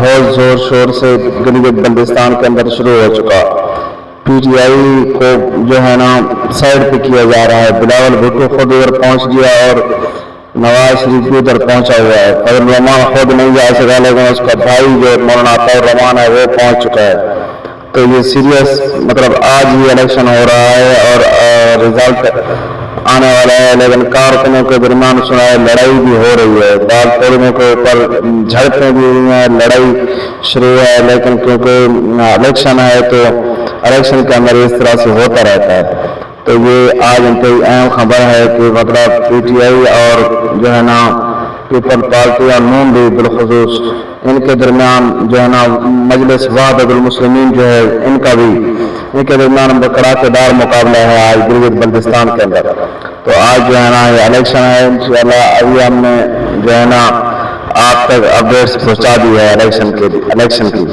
बहुत जोर शोर से गिलगित बल्तिस्तान के अंदर शुरू हो चुका। पीटीआई को जो है ना साइड पे किया जा रहा है। बिलावल भुट्टो खुद उधर पहुंच गया और नवाज शरीफ भी उधर पहुंचा हुआ है। फजल रहमान खुद नहीं जा सका, लेकिन उसका भाई जो मौलाना अताउर रहमान है वो पहुंच चुका है। तो ये सीरियस मतलब आज ही इलेक्शन हो रहा है और रिजल्ट आने वाला है, लेकिन कारकुनों के दरमियान सुना है लड़ाई भी हो रही है। दाल तोड़ने के ऊपर झड़पें भी हुई हैं, लड़ाई शुरू है। लेकिन क्योंकि इलेक्शन है तो इलेक्शन के अंदर इस तरह से होता रहता है। तो ये आज इंतहाई अहम खबर है कि मतलब पीटीआई और जो है ना पीपल पार्टी और नून लीग बिलखुसूस इनके दरमियान जो है ना मजलिस वहदतुल मुस्लिमीन जो है इनके दरमियान कड़ाकेदार मुकाबला है आज गिलगित बल्तिस्तान के अंदर। तो आज जो है ना ये इलेक्शन है, इंशाल्लाह अभी हमने जो है ना आप तक अपडेट्स पहुंचा दी है इलेक्शन की।